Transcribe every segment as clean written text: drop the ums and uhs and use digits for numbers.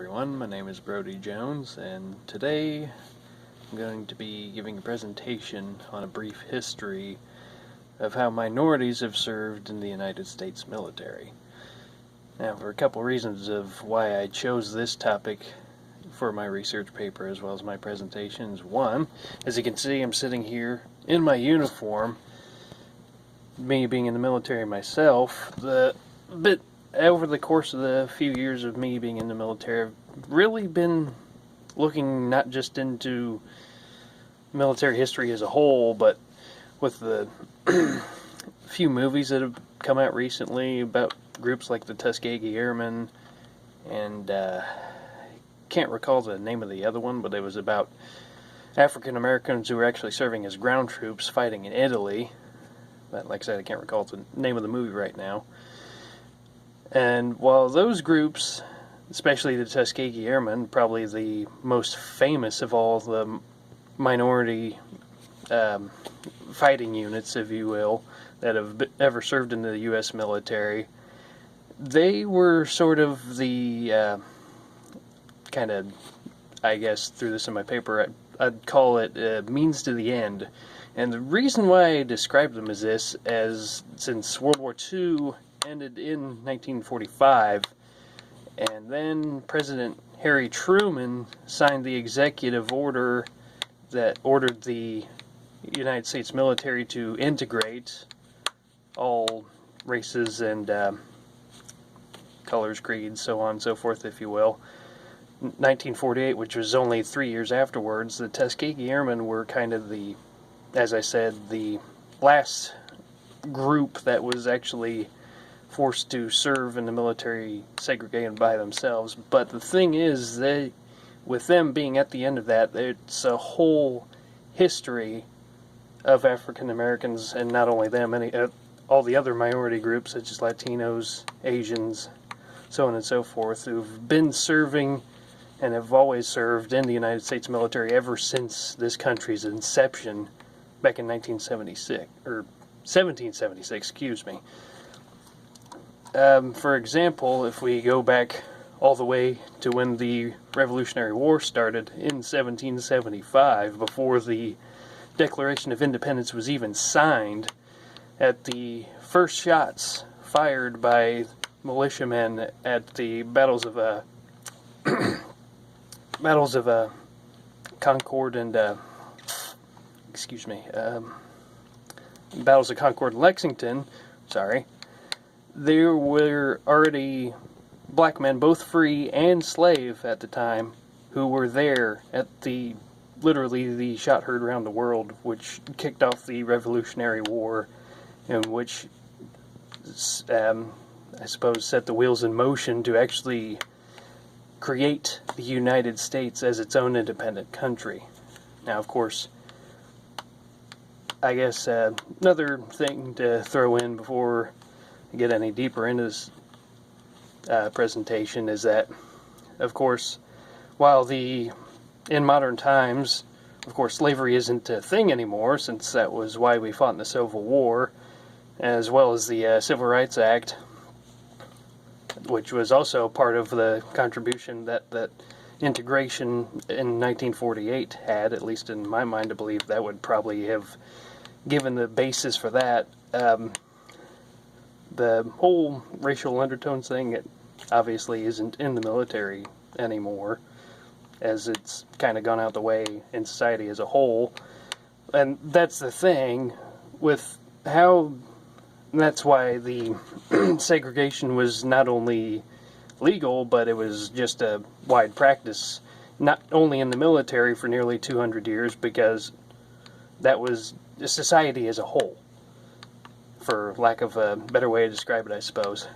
everyone, my name is Brody Jones, and today I'm going to be giving a presentation on a brief history of how minorities have served in the United States military. Now, for a couple reasons of why I chose this topic for my research paper as well as my presentations. One, as you can see, I'm sitting here in my uniform, me being in the military myself. Over the course of the few years of me being in the military, I've really been looking not just into military history as a whole, but with the few movies that have come out recently about groups like the Tuskegee Airmen, and can't recall the name of the other one, but it was about African Americans who were actually serving as ground troops fighting in Italy. But like I said, I can't recall the name of the movie right now. And while those groups, especially the Tuskegee Airmen, probably the most famous of all the minority fighting units, if you will, that have ever served in the U.S. military, they were sort of the kind of, I guess, threw this in my paper, I'd call it means to the end. And the reason why I describe them as this, as since World War II ended in 1945, and then President Harry Truman signed the executive order that ordered the United States military to integrate all races and colors, creeds, so on and so forth, if you will. 1948, which was only 3 years afterwards, the Tuskegee Airmen were kind of the, as I said, the last group that was actually forced to serve in the military segregated by themselves. But the thing is, with them being at the end of that, it's a whole history of African Americans, and not only them, all the other minority groups such as Latinos, Asians, so on and so forth, who've been serving and have always served in the United States military ever since this country's inception back in 1976, or 1776, excuse me. For example, if we go back all the way to when the Revolutionary War started in 1775, before the Declaration of Independence was even signed, at the first shots fired by militiamen at the battles of Concord and battles of Concord and Lexington, there were already black men, both free and slave at the time, who were there at literally the shot heard around the world, which kicked off the Revolutionary War, and which, I suppose, set the wheels in motion to actually create the United States as its own independent country. Now, of course, I guess another thing to throw in before I get any deeper into this presentation is that, of course, while in modern times, of course, slavery isn't a thing anymore, since that was why we fought in the Civil War, as well as the Civil Rights Act, which was also part of the contribution that integration in 1948 had, at least in my mind. I believe that would probably have given the basis for that. The whole racial undertones thing, it obviously isn't in the military anymore, as it's kind of gone out the way in society as a whole. And that's the thing with how, that's why the segregation was not only legal, but it was just a wide practice, not only in the military for nearly 200 years, because that was society as a whole, for lack of a better way to describe it, I suppose.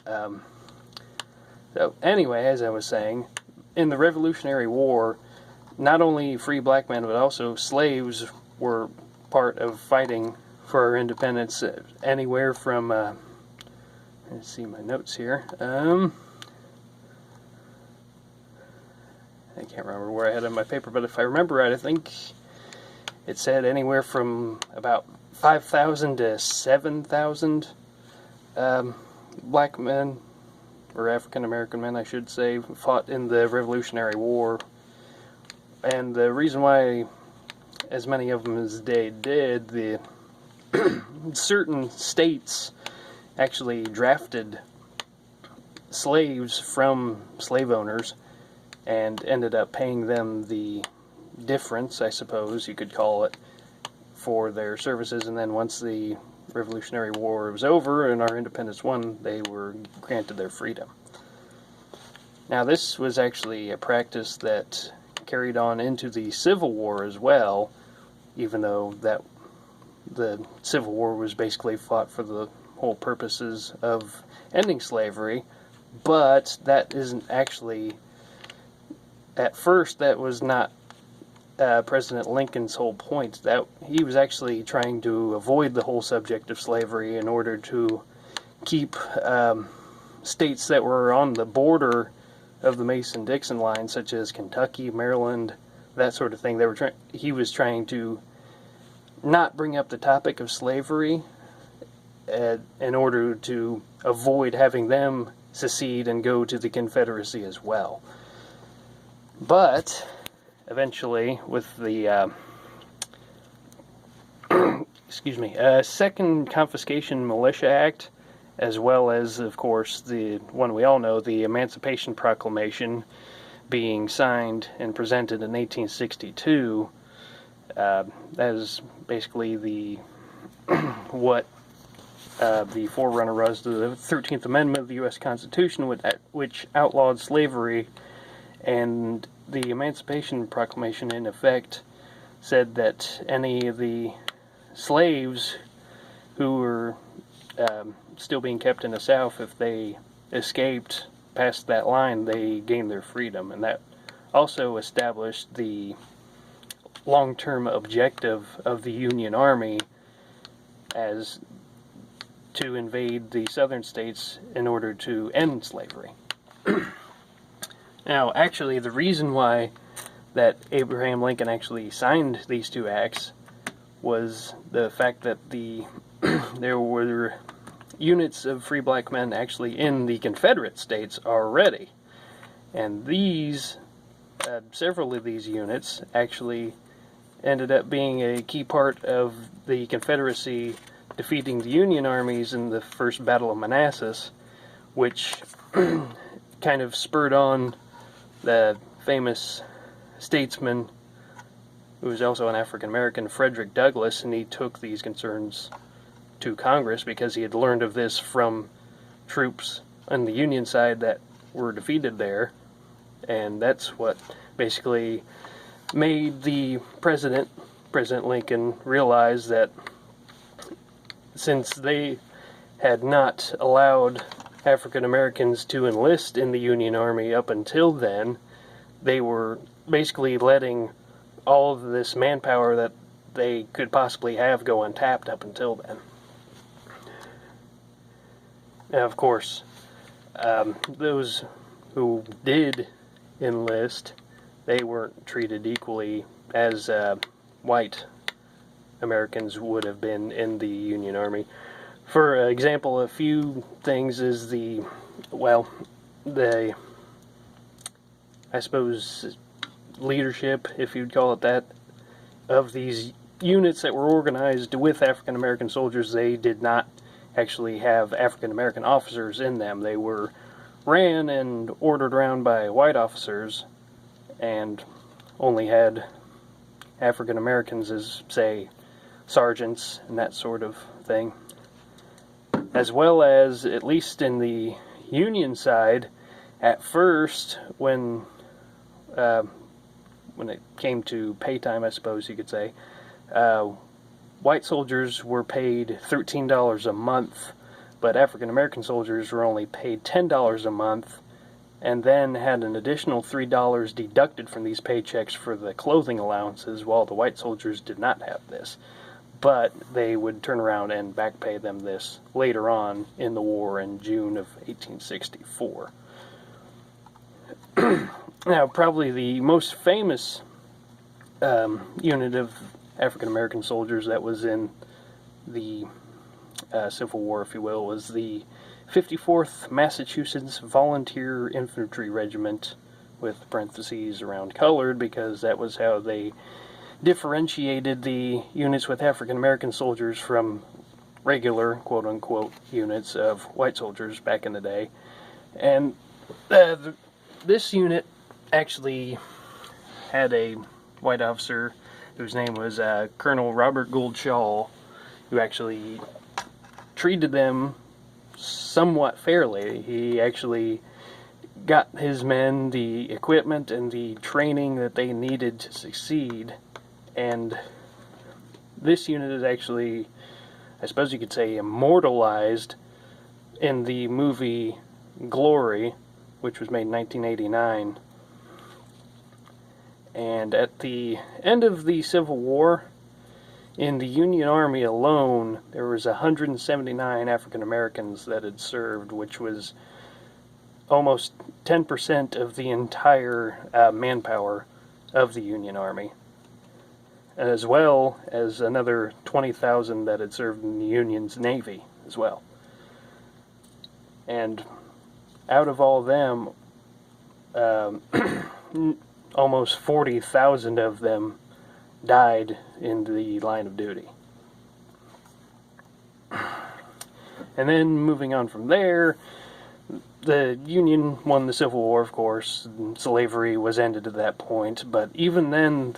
So anyway, as I was saying, in the Revolutionary War, not only free black men, but also slaves were part of fighting for our independence. Anywhere from, let's see my notes here, I can't remember where I had it in my paper, but if I remember right, I think it said anywhere from about 5,000 to 7,000 black men or African American men, I should say, fought in the Revolutionary War. And the reason why as many of them as they did, the certain states actually drafted slaves from slave owners and ended up paying them the difference, I suppose you could call it, for their services. And then once the Revolutionary War was over and our independence won, they were granted their freedom. Now, this was actually a practice that carried on into the Civil War as well, even though that the Civil War was basically fought for the whole purposes of ending slavery. But that isn't actually, at first, that was not President Lincoln's whole point. That he was actually trying to avoid the whole subject of slavery in order to keep states that were on the border of the Mason-Dixon line, such as Kentucky, Maryland, that sort of thing. He was trying to not bring up the topic of slavery in order to avoid having them secede and go to the Confederacy as well. But eventually, with the Second Confiscation Militia Act, as well as, of course, the one we all know, the Emancipation Proclamation, being signed and presented in 1862, that is basically the what the forerunner was to the 13th Amendment of the U.S. Constitution, which outlawed slavery. And the Emancipation Proclamation, in effect, said that any of the slaves who were still being kept in the South, if they escaped past that line, they gained their freedom. And that also established the long-term objective of the Union Army as to invade the southern states in order to end slavery. Now, actually, the reason why that Abraham Lincoln actually signed these two acts was the fact that there were units of free black men actually in the Confederate states already. And these, several of these units actually ended up being a key part of the Confederacy defeating the Union armies in the First Battle of Manassas, which kind of spurred on the famous statesman, who was also an African-American, Frederick Douglass, and he took these concerns to Congress because he had learned of this from troops on the Union side that were defeated there. And that's what basically made the President Lincoln, realize that since they had not allowed African Americans to enlist in the Union Army up until then, they were basically letting all of this manpower that they could possibly have go untapped up until then. Now, of course, those who did enlist, they weren't treated equally as white Americans would have been in the Union Army. For example, a few things is I suppose, leadership, if you'd call it that, of these units that were organized with African American soldiers. They did not actually have African American officers in them. They were ran and ordered around by white officers and only had African Americans as, say, sergeants and that sort of thing. As well as, at least in the Union side, at first, when it came to pay time, I suppose you could say, white soldiers were paid $13 a month, but African American soldiers were only paid $10 a month, and then had an additional $3 deducted from these paychecks for the clothing allowances, while the white soldiers did not have this. But they would turn around and back pay them this later on in the war in June of 1864. Now, probably the most famous unit of African American soldiers that was in the Civil War, if you will, was the 54th Massachusetts Volunteer Infantry Regiment, with parentheses around colored, because that was how they differentiated the units with African American soldiers from regular, quote-unquote, units of white soldiers back in the day. And this unit actually had a white officer whose name was Colonel Robert Gould Shaw, who actually treated them somewhat fairly. He actually got his men the equipment and the training that they needed to succeed. And this unit is actually, I suppose you could say, immortalized in the movie Glory, which was made in 1989. And at the end of the Civil War, in the Union Army alone, there was 179 African Americans that had served, which was almost 10% of the entire manpower of the Union Army, as well as another 20,000 that had served in the Union's Navy as well. And out of all of them, almost 40,000 of them died in the line of duty. And then moving on from there, the Union won the Civil War, of course. Slavery was ended at that point, but even then,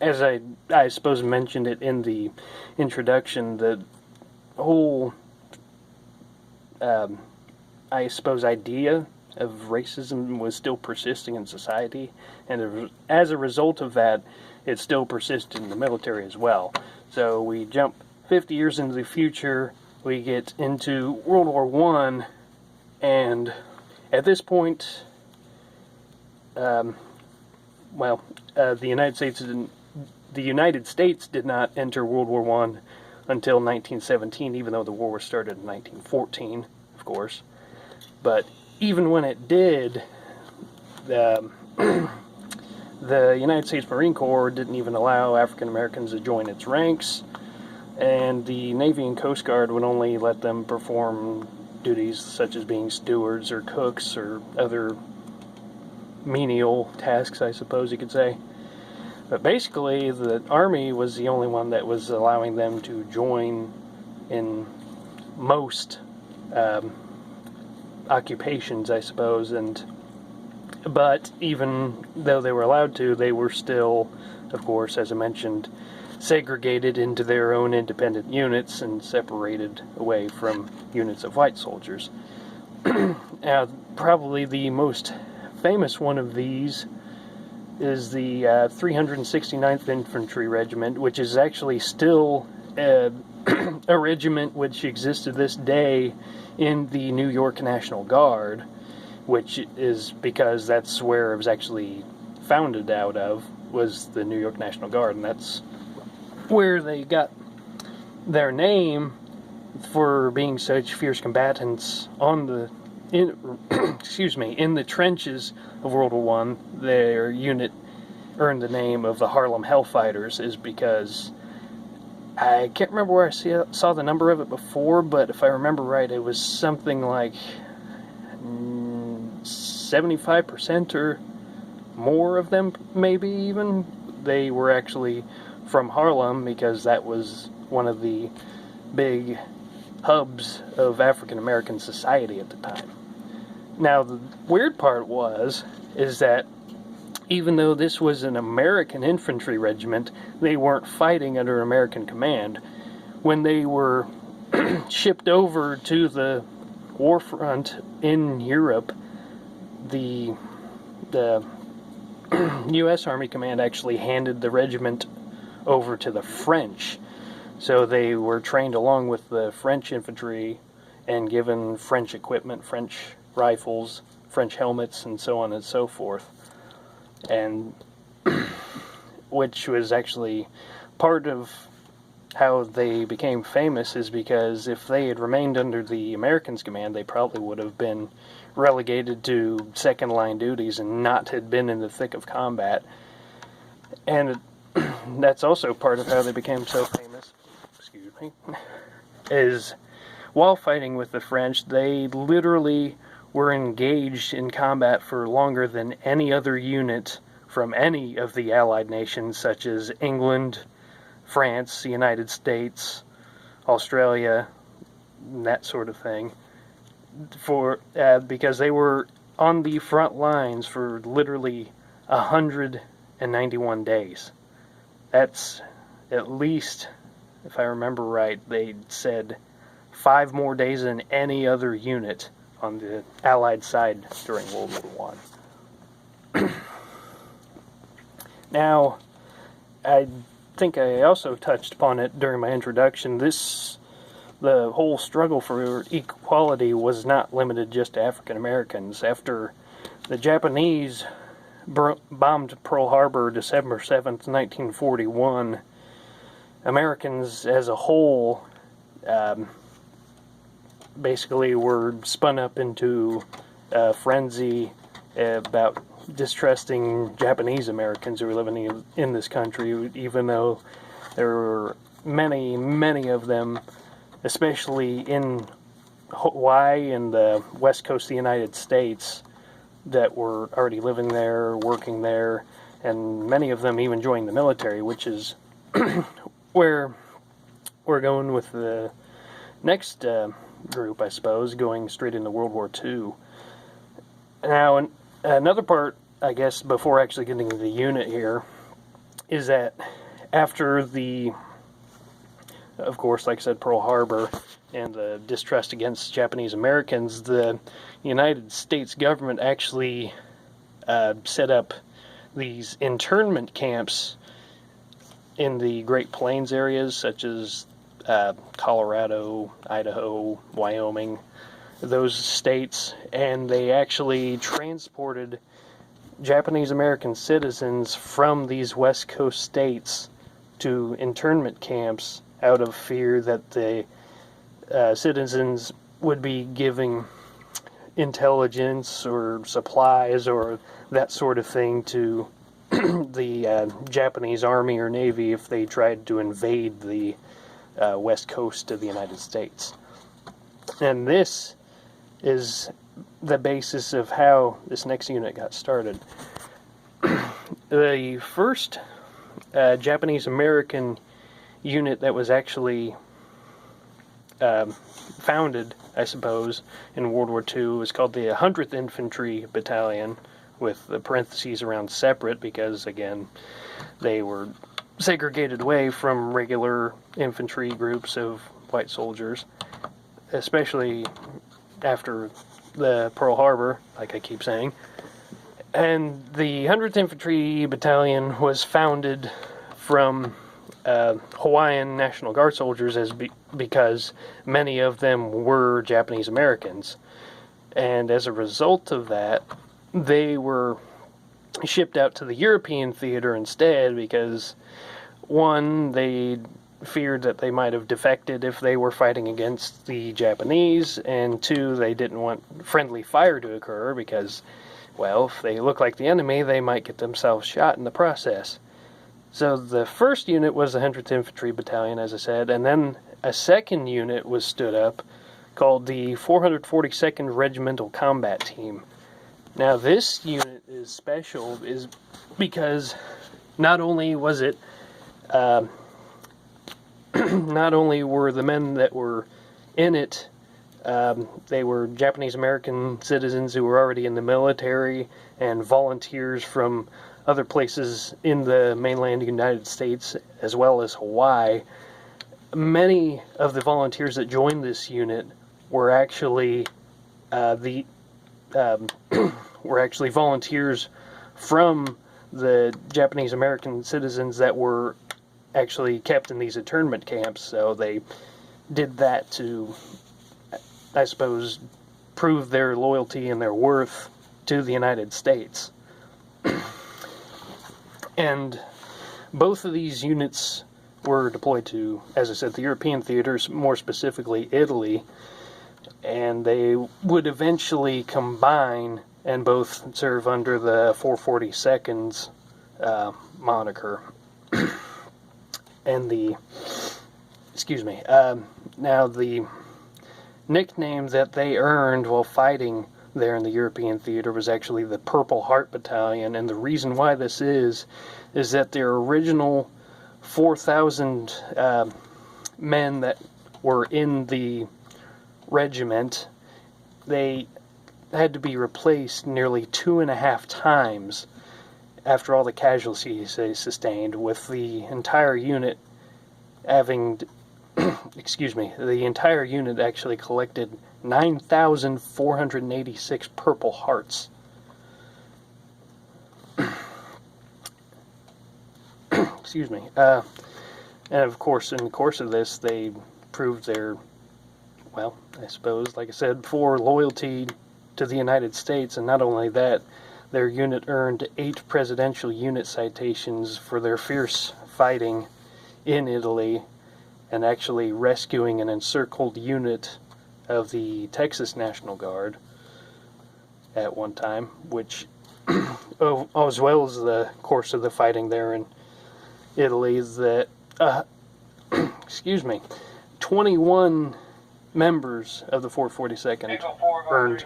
as I suppose mentioned it in the introduction, the whole, I suppose, idea of racism was still persisting in society, and as a result of that, it still persisted in the military as well. So we jump 50 years into the future, we get into World War I, and at this point, the United States did not enter World War I until 1917, even though the war started in 1914, of course. But even when it did, the United States Marine Corps didn't even allow African Americans to join its ranks, and the Navy and Coast Guard would only let them perform duties such as being stewards or cooks or other menial tasks, I suppose you could say. But basically, the Army was the only one that was allowing them to join in most occupations, I suppose. But even though they were allowed to, they were still, of course, as I mentioned, segregated into their own independent units and separated away from units of white soldiers. Now, probably the most famous one of these is the 369th Infantry Regiment, which is actually still a regiment which exists to this day in the New York National Guard, which is because that's where it was actually founded out of, was the New York National Guard, and that's where they got their name for being such fierce combatants in the trenches of World War I. Their unit earned the name of the Harlem Hellfighters, is because I can't remember where I saw the number of it before, but if I remember right, it was something like 75% or more of them, maybe even, they were actually from Harlem, because that was one of the big hubs of African American society at the time. Now, the weird part is that even though this was an American infantry regiment, they weren't fighting under American command. When they were shipped over to the war front in Europe, the U.S. Army Command actually handed the regiment over to the French. So they were trained along with the French infantry and given French equipment, French rifles, French helmets, and so on and so forth. And which was actually part of how they became famous, is because if they had remained under the Americans' command, they probably would have been relegated to second-line duties and not had been in the thick of combat. And that's also part of how they became so famous, is while fighting with the French, they literally were engaged in combat for longer than any other unit from any of the Allied nations, such as England, France, the United States, Australia, that sort of thing, because they were on the front lines for literally 191 days. That's at least, if I remember right, they said 5 more days than any other unit on the Allied side during World War I. Now, I think I also touched upon it during my introduction. The whole struggle for equality was not limited just to African Americans. After the Japanese bombed Pearl Harbor December 7th, 1941, Americans as a whole basically were spun up into a frenzy about distrusting Japanese Americans who were living in this country, even though there were many, many of them, especially in Hawaii and the west coast of the United States, that were already living there, working there, and many of them even joined the military, which is where we're going with the next group, I suppose, going straight into World War II. Now, another part, I guess, before actually getting to the unit here, is that after of course, like I said, Pearl Harbor and the distrust against Japanese Americans, the United States government actually set up these internment camps in the Great Plains areas, such as Colorado, Idaho, Wyoming, those states, and they actually transported Japanese American citizens from these West Coast states to internment camps out of fear that the citizens would be giving intelligence or supplies or that sort of thing to the Japanese Army or Navy if they tried to invade the west coast of the United States. And this is the basis of how this next unit got started. The first Japanese American unit that was actually founded, I suppose, in World War II was called the 100th Infantry Battalion, with the parentheses around separate because, again, they were segregated away from regular infantry groups of white soldiers, especially after the Pearl Harbor, like I keep saying. And the 100th Infantry Battalion was founded from Hawaiian National Guard soldiers because many of them were Japanese Americans. And as a result of that, they were shipped out to the European theater instead because, one, they feared that they might have defected if they were fighting against the Japanese, and two, they didn't want friendly fire to occur because, well, if they look like the enemy, they might get themselves shot in the process. So the first unit was the 100th Infantry Battalion, as I said, and then a second unit was stood up called the 442nd Regimental Combat Team. Now this unit is special because not only was it not only were the men that were in it, they were Japanese American citizens who were already in the military and volunteers from other places in the mainland United States as well as Hawaii. Many of the volunteers that joined this unit were actually were actually volunteers from the Japanese American citizens that were actually kept in these internment camps. So they did that to, I suppose, prove their loyalty and their worth to the United States. And both of these units were deployed to, as I said, the European theaters, more specifically Italy, and they would eventually combine and both serve under the 442nd's moniker. And now the nickname that they earned while fighting there in the European theater was actually the Purple Heart Battalion, and the reason why this is that their original 4,000 men that were in the regiment, they had to be replaced nearly 2.5 times after all the casualties they sustained, with the entire unit having, excuse me, the entire unit actually collected 9,486 Purple Hearts. Excuse me. And of course, in the course of this, they proved their, well, I suppose, like I said before, loyalty to the United States, and not only that, their unit earned 8 presidential unit citations for their fierce fighting in Italy and actually rescuing an encircled unit of the Texas National Guard at one time, which, as well as the course of the fighting there in Italy, that, excuse me, 21 members of the 442nd earned,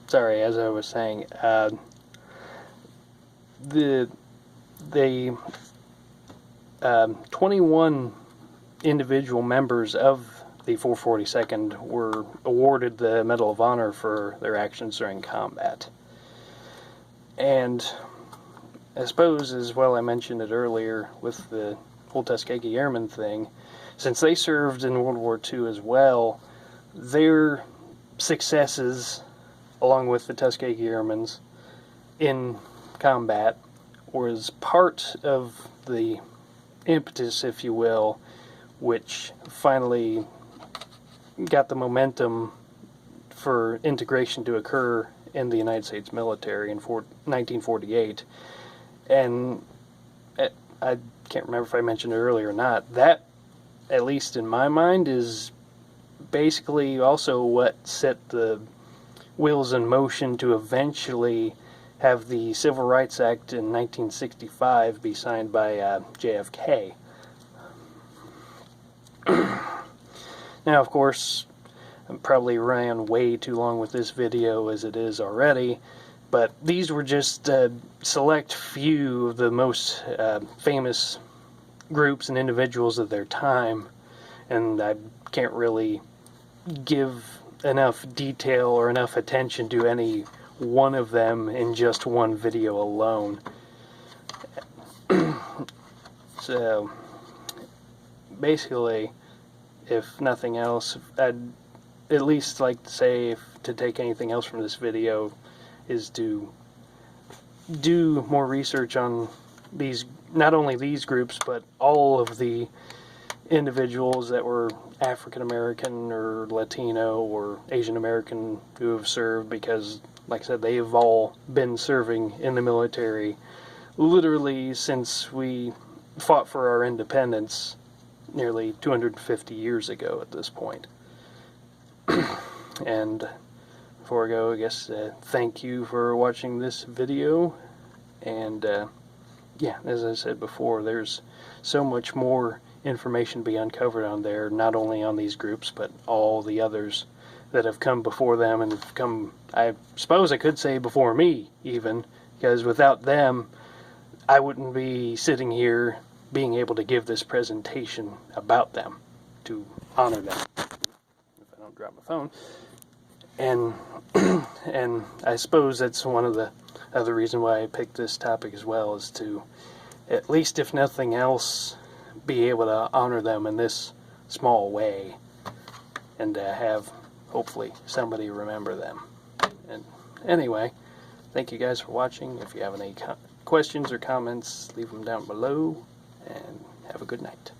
sorry, as I was saying, the 21 individual members of the 442nd were awarded the Medal of Honor for their actions during combat. And I suppose, as well, I mentioned it earlier with the whole Tuskegee Airmen thing, since they served in World War II as well, their successes, along with the Tuskegee Airmen's, in combat was part of the impetus, if you will, which finally got the momentum for integration to occur in the United States military in 1948. And I can't remember if I mentioned it earlier or not, that, at least in my mind, is basically also what set the wheels in motion to eventually have the Civil Rights Act in 1965 be signed by JFK. Now, of course, I probably ran way too long with this video as it is already, but these were just a select few of the most famous groups and individuals of their time, and I can't really give enough detail or enough attention to any one of them in just one video alone. So, basically, if nothing else, I'd at least like to say, if to take anything else from this video, is to do more research on these, not only these groups, but all of the individuals that were African American or Latino or Asian American who have served, because, like I said, they have all been serving in the military literally since we fought for our independence nearly 250 years ago at this point. And before I go, I guess thank you for watching this video, and yeah, as I said before, there's so much more information to be uncovered on there, not only on these groups, but all the others that have come before them, and have come, I suppose I could say, before me, even, because without them, I wouldn't be sitting here being able to give this presentation about them, to honor them, if I don't drop my phone. And and I suppose that's one of the other reasons why I picked this topic as well, is to, at least if nothing else, be able to honor them in this small way, and have, hopefully, somebody remember them. And anyway, thank you guys for watching. If you have any questions or comments, leave them down below, and have a good night.